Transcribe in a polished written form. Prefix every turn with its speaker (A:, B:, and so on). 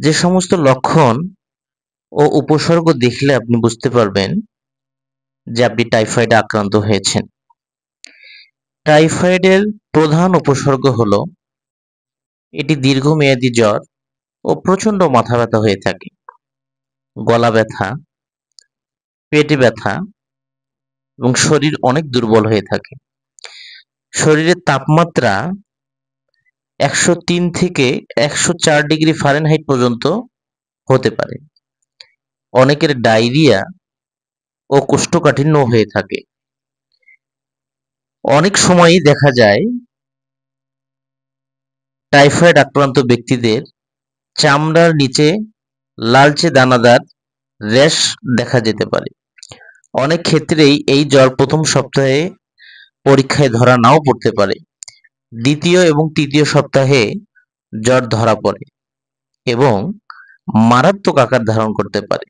A: যে সমস্ত লক্ষণ ও উপসর্গ দেখলে আপনি বুঝতে পারবেন যে আপনি টাইফয়েডে আক্রান্ত হয়েছেন। টাইফয়েডের প্রধান উপসর্গ হলো এটি দীর্ঘমেয়াদী জ্বর ও প্রচণ্ড মাথা ব্যথা হয়ে থাকে, গলা ব্যথা, পেটে ব্যথা এবং শরীর অনেক দুর্বল হয়ে থাকে। শরীরের তাপমাত্রা 103 থেকে 104 ডিগ্রি ফারেনহাইট পর্যন্ত হতে পারে। অনেকের ডায়রিয়া ও কোষ্ঠকাঠিন্য হয়ে থাকে। অনেক সময়ই দেখা যায় টাইফয়েড আক্রান্ত ব্যক্তিদের চামড়ার নিচে লালচে দানাদার র্যাশ দেখা যেতে পারে। অনেক ক্ষেত্রেই এই জ্বর প্রথম সপ্তাহে পরীক্ষায় ধরা নাও পড়তে পারে। দ্বিতীয় এবং তৃতীয় সপ্তাহে জ্বর ধরা পড়ে এবং মারাত্মক আকার ধারণ করতে পারে।